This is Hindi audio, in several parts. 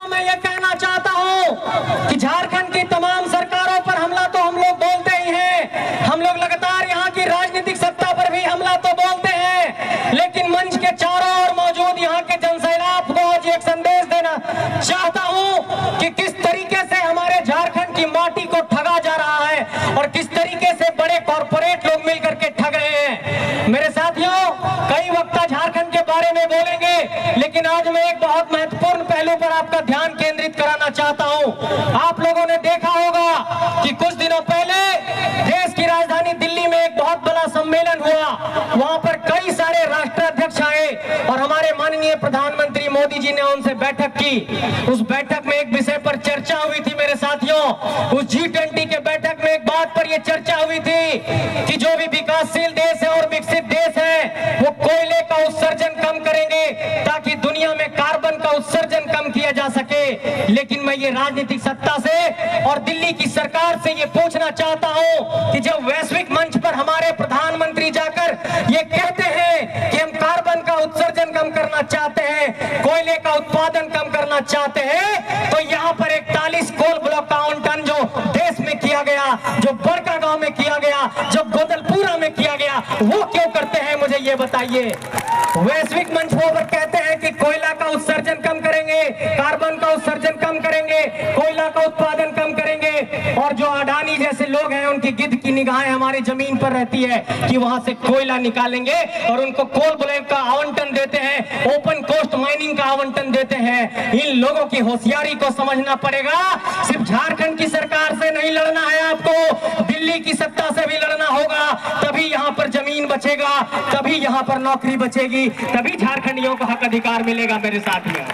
मैं ये कहना चाहता हूँ कि झारखंड की तमाम सरकारों पर हमला तो हम लोग बोलते ही हैं, हम लोग लगातार यहाँ की राजनीतिक सत्ता पर भी हमला तो बोलते हैं, लेकिन मंच के चारों ओर मौजूद यहाँ के जनसैलाब को आज एक संदेश देना चाहता हूँ कि किस तरीके से हमारे झारखंड की माटी को ठगा जा रहा है और किस तरीके से बड़े कॉरपोरेट लोग मिलकर के ठग रहे हैं। मेरे साथियों, कई वक्ता झारखंड के बारे में बोलेंगे, लेकिन आज मैं एक बहुत महत्वपूर्ण पहलू पर आपका ध्यान केंद्रित कराना चाहता हूं। आप लोगों ने देखा होगा कि कुछ दिनों पहले देश की राजधानी दिल्ली में एक बहुत बड़ा सम्मेलन हुआ। वहां पर कई सारे राष्ट्राध्यक्ष आए और हमारे माननीय प्रधानमंत्री मोदी जी ने उनसे बैठक की। उस बैठक में एक विषय पर चर्चा हुई थी मेरे साथियों। उस G20 के बैठक में एक बात पर यह चर्चा हुई थी कि जो भी विकासशील देश है और विकसित देश है वो कोयले का उत्सर्जन कम करेंगे ताकि दुनिया में कार्बन का उत्सर्जन कम किया जा सके। लेकिन मैं ये राजनीतिक सत्ता से और दिल्ली की सरकार से ये पूछना चाहता हूं कि जब वैश्विक मंच पर हमारे प्रधानमंत्री जाकर ये कहते हैं कि हम कार्बन का उत्सर्जन कम करना चाहते हैं, कोयले का उत्पादन कम करना चाहते हैं, तो यहाँ पर 41 कोल ब्लॉक का आवंटन जो देश में किया गया, जो बड़का गांव में किया गया, जो गोदलपुरा में किया गया, वो क्यों करते हैं मुझे ये बताइए। वैश्विक मंच पर कहते हैं कि कोयला का उत्सर्जन कम करेंगे, कार्बन का उत्सर्जन कम करेंगे, कोयला का उत्पादन कम करेंगे, और जो अडानी जैसे लोग हैं उनकी गिद्ध की निगाहें हमारी जमीन पर रहती है कि वहां से कोयला निकालेंगे और उनको कोल ब्लॉक का आवंटन देते हैं, ओपन कोस्ट माइनिंग का आवंटन देते हैं। इन लोगों की होशियारी को समझना पड़ेगा। सिर्फ झारखंड की सरकार से नहीं लड़ना है, आपको दिल्ली की सत्ता से भी लड़ना होगा। तभी यहाँ पर जमीन बचेगा, तभी यहाँ पर नौकरी बचेगी, तभी झारखंडियों को हक अधिकार मिलेगा मेरे साथियों।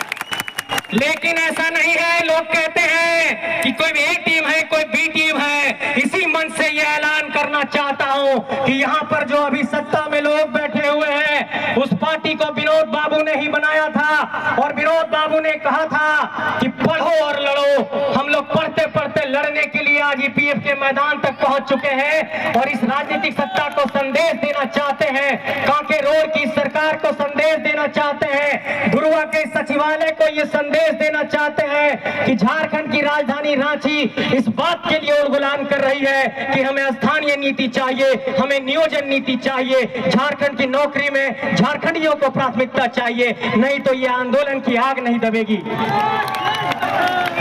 लेकिन ऐसा नहीं है। लोग कहते हैं कि कोई ए टीम है, कोई बी टीम है। इसी मंच से यह ऐलान करना चाहता हूं कि यहाँ पर जो अभी सत्ता में लोग बैठे हुए हैं, उस पार्टी को विनोद बाबू ने ही बनाया था और विनोद बाबू ने कहा था कि पढ़ो और लड़ो। हम लोग पढ़ते पढ़ते लड़ने के लिए आज ईपीएफ के मैदान तक पहुंच चुके हैं और इस राजनीतिक सत्ता को संदेश देना चाहते हैं, कांके रोड की सरकार को संदेश देना चाहते हैं, गुरुआ के सचिवालय को ये संदेश देना चाहते हैं कि झारखंड की राजधानी रांची इस बात के लिए उलगुलान कर रही है कि हमें स्थानीय नीति चाहिए, हमें नियोजन नीति चाहिए, झारखंड की नौकरी में झारखंडियों को प्राथमिकता चाहिए, नहीं तो ये आंदोलन की आग नहीं दबेगी।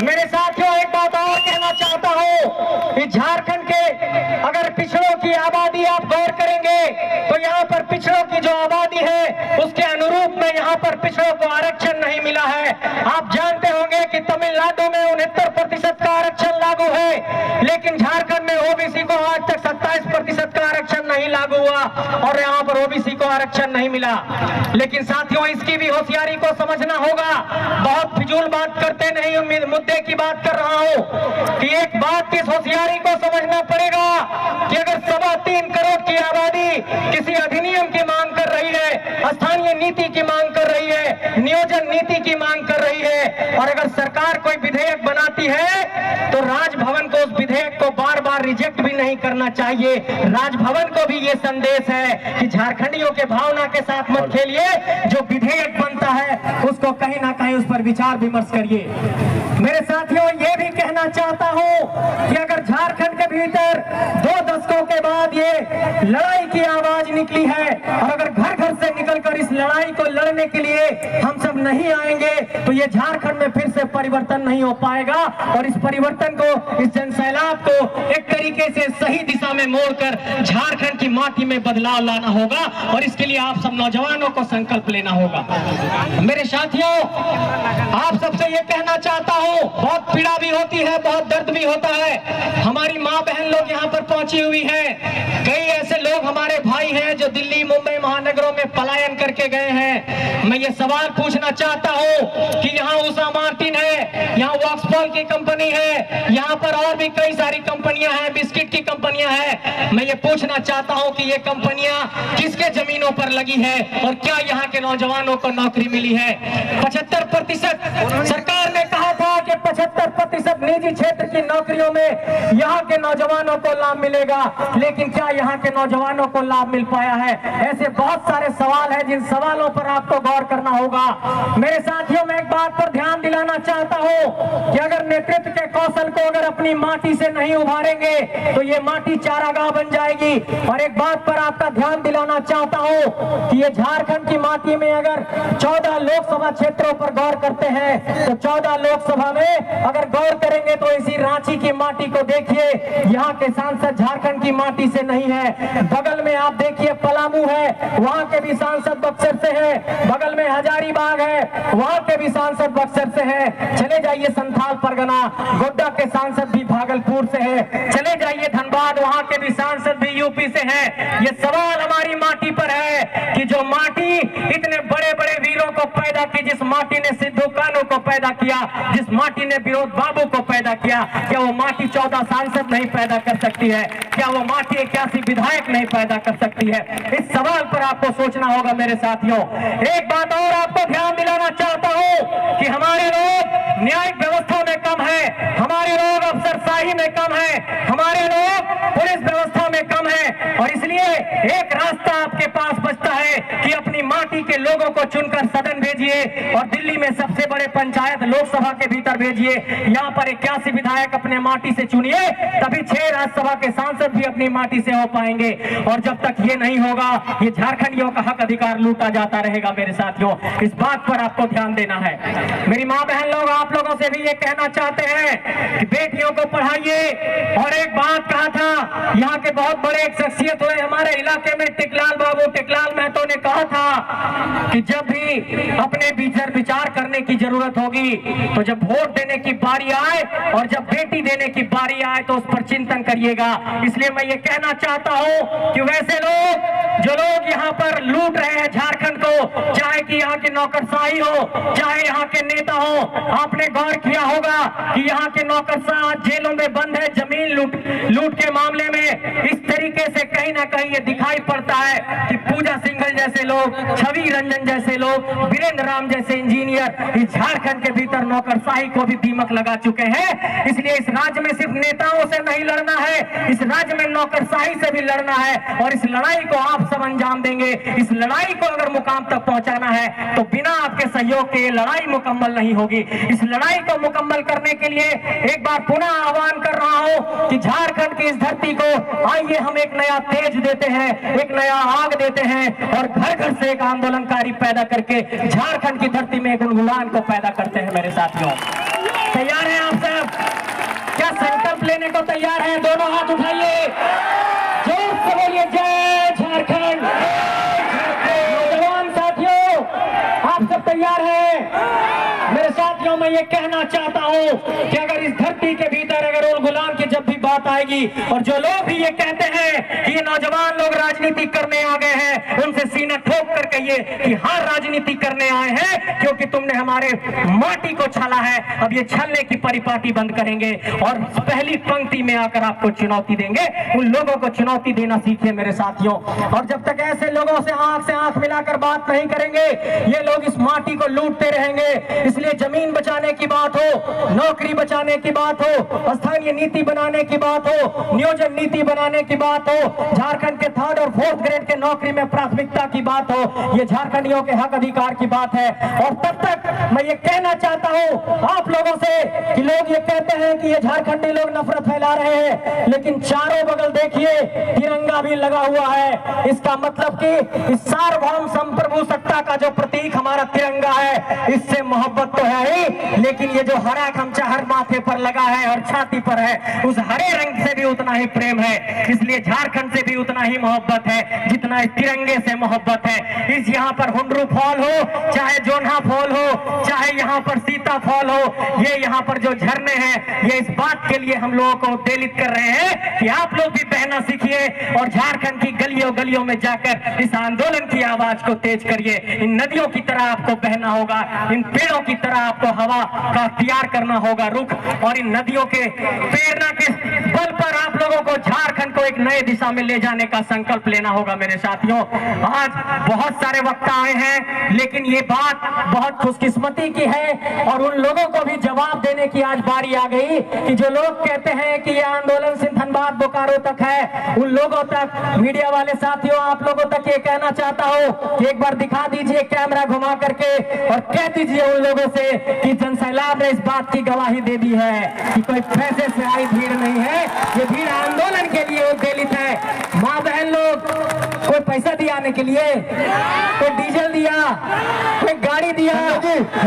मेरे साथियों, एक बात और कहना चाहता हूं कि झारखंड के अगर पिछड़ों की आबादी आप गौर करेंगे तो यहाँ पर पिछड़ों की जो आबादी है उसके अनुरूप में यहाँ पर पिछड़ों को आरक्षण नहीं मिला है। आप जानते होंगे कि तमिलनाडु में 69% का आरक्षण लागू है, लेकिन झारखंड में ओबीसी को आज तक 27% का आरक्षण नहीं लागू हुआ और यहाँ पर ओबीसी को आरक्षण नहीं मिला। लेकिन साथियों, इसकी भी होशियारी को समझना होगा। बहुत फिजूल बात करते नहीं, मुद्दे की बात कर रहा हूँ कि एक बात की होशियारी को समझना पड़ेगा कि अगर 3.25 करोड़ की आबादी किसी अधिनियम की मांग कर रही है, स्थानीय नीति की मांग कर रही है, नियोजन नीति की मांग कर रही है, और अगर सरकार कोई विधेयक बनाती है तो राजभवन को उस विधेयक को बार बार रिजेक्ट भी नहीं करना चाहिए। राजभवन को भी ये संदेश है कि झारखंडियों के भावना के साथ मत खेलिए, जो विधेयक बनता है उसको कहीं ना कहीं उस पर विचार विमर्श करिए। मेरे साथियों, ये भी कहना चाहता हूं कि अगर झारखंड के भीतर 2 दशकों के बाद ये लड़ाई की आवाज निकली है और अगर घर घर से निकलकर इस लड़ाई को लड़ने के लिए हम सब नहीं आएंगे तो ये झारखंड में फिर से परिवर्तन नहीं हो पाएगा और इस परिवर्तन को, इस जनसैलाब को एक तरीके से सही दिशा में मोड़कर झारखंड की माटी में बदलाव लाना होगा और इसके लिए आप सब नौजवानों को संकल्प लेना होगा। मेरे साथियों, आप सबसे ये कहना चाहता हूं, बहुत पीड़ा भी होती है, बहुत दर्द भी होता है। हमारी माँ बहन लोग यहाँ पर पहुंची हुई है, कई ऐसे लोग हमारे भाई हैं जो दिल्ली मुंबई महानगरों में पलायन करके गए हैं। मैं ये सवाल पूछना चाहता हूं कि यहाँ उषा मार्टिन है, यहाँ वॉक्सफॉल की कंपनी है, यहाँ पर और भी कई सारी कंपनियां हैं, बिस्किट की कंपनियां हैं। मैं ये पूछना चाहता हूं कि ये कंपनियां किसके जमीनों पर लगी है और क्या यहाँ के नौजवानों को नौकरी मिली है? 75% सरकार ने कहा था कि 75% निजी क्षेत्र की नौकरी नौकरियों में यहाँ के नौजवानों को लाभ मिलेगा, लेकिन क्या यहाँ के नौजवानों को लाभ मिल पाया है? ऐसे बहुत सारे सवाल हैं जिन सवालों पर आपको गौर करना होगा। मेरे साथियों, मैं एक बात पर ध्यान दिलाना चाहता हूँ कि अगर नेतृत्व के कौशल को अगर अपनी माटी से नहीं उभारेंगे तो ये माटी चारागाह बन जाएगी। और एक बात पर आपका ध्यान दिलाना चाहता हूँ कि ये झारखंड की माटी में अगर 14 लोकसभा क्षेत्रों पर गौर करते हैं तो 14 लोकसभा में अगर गौर करेंगे तो इसी रांची की माटी को देखिए, यहाँ के सांसद झारखंड की माटी से नहीं है। बगल में आप देखिए पलामू है, वहाँ के भी सांसद बक्सर से है। बगल में हजारीबाग है, वहाँ के भी सांसद बक्सर से है। चले जाइए संथाल परगना, गोड्डा के सांसद भी भागलपुर से है। चले जाइए धनबाद, वहाँ के भी सांसद भी यूपी से है। ये सवाल हमारी माटी पर है कि जो माटी इतने बड़े बड़े वीरों को पैदा की, जिस माटी ने सिद्धू कान्हू को पैदा किया, जिस माटी ने विनोद बाबू को पैदा किया, क्या वो माटी 14 सांसद नहीं पैदा कर सकती है? क्या वो माटी 81 विधायक नहीं पैदा कर सकती है? इस सवाल पर आपको सोचना होगा मेरे साथियों। एक बात और आपको ध्यान दिलाना चाहता हूं कि हमारे लोग न्यायिक व्यवस्था में कम है, हमारे लोग अफसरशाही में कम है, हमारे लोग पुलिस व्यवस्था में कम है। और इसलिए एक रास्ता आपके पास बचता है कि अपनी माटी के लोगों को चुनकर सदन भेजिए और दिल्ली में सबसे बड़े पंचायत लोकसभा के भीतर भेजिए। यहाँ पर 81 विधायक अपने माटी से चुनिए, तभी 6 राज्यसभा के सांसद भी अपनी माटी से हो पाएंगे। और जब तक ये नहीं होगा, ये झारखंडियों का हक अधिकार लूटा जाता रहेगा। मेरे साथियों, इस बात पर आपको ध्यान देना है। मेरी माँ बहन लोग, आप लोगों से भी ये कहना चाहते हैं कि बेटियों को पढ़ाइए। और एक बात कहा था, यहाँ के बहुत बड़े एक शख्सियत हुए हमारे इलाके में, टिकलाल बाबू, टिकलाल महतो ने कहा था कि जब भी अपने विचार करने की जरूरत होगी तो जब वोट देने की बारी आए और जब बेटी देने की बारी आए तो उस पर चिंतन करिएगा। इसलिए मैं ये कहना चाहता हूँ कि वैसे लोग जो लोग यहाँ पर लूट रहे हैं झारखंड को, चाहे कि यहाँ के नौकरशाही हो, चाहे यहाँ के नेता हो, आपने गौर किया होगा कि यहाँ के नौकरशाह जेलों में बंद है जमीन लूट के मामले में। इस तरीके से कहीं ना कहीं ये दिखाई पड़ता है कि पूजा सिंघल जैसे लोग, छवि रंजन जैसे लोग, वीरेंद्र राम जैसे इंजीनियर इस झारखंड के भीतर नौकरशाही को भी दीमक लगा चुके हैं। इसलिए इस राज्य में सिर्फ नेताओं से नहीं लड़ना है, इस राज्य में नौकरशाही से भी लड़ना है। और इस लड़ाई को आप सब अंजाम देंगे। इस लड़ाई को अगर मुकाम तक पहुंचाना है तो बिना आपके सहयोग के ये लड़ाई मुकम्मल नहीं होगी। इस लड़ाई को मुकम्मल करने के लिए एक बार पुनः आह्वान कर रहा हूं कि झारखंड की इस धरती को आइए हम एक नया तेज देते हैं, एक नया आग देते हैं और घर घर से एक आंदोलनकारी पैदा करके झारखंड की धरती में गुनगुनान को पैदा करते हैं। मेरे साथियों, तैयार हैं आप सब? क्या संकल्प लेने को तैयार हैं? दोनों हाथ उठाइए, जोर से बोलिए जय झारखंड। नौजवान साथियों, आप सब तैयार हैं? मेरे साथियों, मैं ये कहना चाहता हूं कि अगर इस धरती के भीतर अगर उल गुलाम की जब भी बात आएगी और जो लोग भी ये कहते हैं कि ये नौजवान लोग राजनीति करने आ गए हैं, उनसे सीना ठोक कर कहिए कि हाँ, राजनीति करने आए हैं क्योंकि तुमने हमारे माटी को छला है। अब ये छलने की परिपाटी बंद करेंगे और पहली पंक्ति में आकर आपको चुनौती देंगे। उन लोगों को चुनौती देना सीखिए मेरे साथियों। और जब तक ऐसे लोगों से आंख मिलाकर बात नहीं करेंगे, ये लोग इस माटी को लूटते रहेंगे। इसलिए जमीन बचाने की बात हो, नौकरी बचाने की बात हो, स्थानीय नीति बनाने की बात हो, नियोजन नीति बनाने की बात हो, झारखंड के 3rd और 4th ग्रेड के नौकरी में प्राथमिकता की बात हो, ये झारखंडियों के हक अधिकार की बात है। और तब तक मैं ये कहना चाहता हूं आप लोगों से कि लोग ये कहते हैं कि ये झारखंडी लोग नफरत फैला रहे हैं, लेकिन चारों बगल देखिए तिरंगा भी लगा हुआ है। इसका मतलब कि इस सार्वभौम संप्रभु सत्ता का जो प्रतीक हमारा तिरंगा है, इससे मोहब्बत तो है ही, लेकिन ये जो हरा गमछा हर माथे पर लगा है और छाती पर है, उस हरे रंग से भी उतना ही प्रेम है। इसलिए झारखंड से भी उतना ही मोहब्बत है जितना इस तिरंगे से मोहब्बत है। इस यहाँ पर हुंडरू फॉल हो, चाहे जोन्हा फॉल हो, चाहे यहाँ पर सीता फॉल हो, ये यहाँ पर जो झरने हैं, ये इस बात के लिए हम लोगों को उत्तेजित कर रहे हैं कि आप लोग भी बहना सीखिए और झारखंड की गलियों गलियों में जाकर इस आंदोलन की आवाज को तेज करिए। इन नदियों की तरह आपको बहना होगा, इन पेड़ों की तरह आपको हवा का अख्तियार करना होगा रुख, और इन नदियों के प्रेरणा के बल पर आप लोगों को झारखंड को एक नए दिशा में ले जाने का संकल्प लेना होगा मेरे साथियों। आज बहुत सारे वक्ता आए हैं, लेकिन ये बात बहुत खुशकिस्मती की है और उन लोगों को भी जवाब देने की आज बारी आ गई कि जो लोग कहते हैं कि ये आंदोलन सिर्फ धनबाद बोकारो तक है, उन लोगों तक, मीडिया वाले साथियों, आप लोगों तक ये कहना चाहता हूं कि एक बार दिखा दीजिए कैमरा घुमा करके और कह दीजिए उन लोगों से कि जनसैलाब ने इस बात की गवाही दे दी है कि कोई पैसे से आई भीड़ नहीं है, ये भीड़ आंदोलन के लिए उद्वेलित है। माँ बहन लोग, कोई पैसा दिया आने के लिए, कोई डीजल दिया, कोई गाड़ी दिया।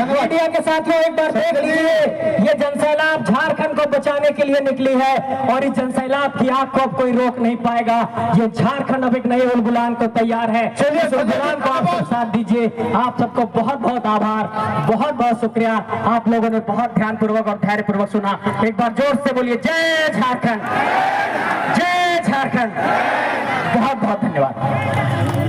मीडिया के साथियों एक बार देख लीजिए, ये जनसैलाब झारखंड को बचाने के लिए निकली है और इस जनसैलाब की आग को अब कोई रोक नहीं पाएगा। ये झारखंड अब एक नए उलगुलान को तैयार है। चलिए इस उलगुलान को आप सब साथ दीजिए। आप सबको बहुत बहुत आभार, बहुत बहुत शुक्रिया। आप लोगों ने बहुत ध्यानपूर्वक और धैर्यपूर्वक सुना। एक बार जोर से बोलिए जय झारखंड, जय झारखंड। बहुत बहुत धन्यवाद।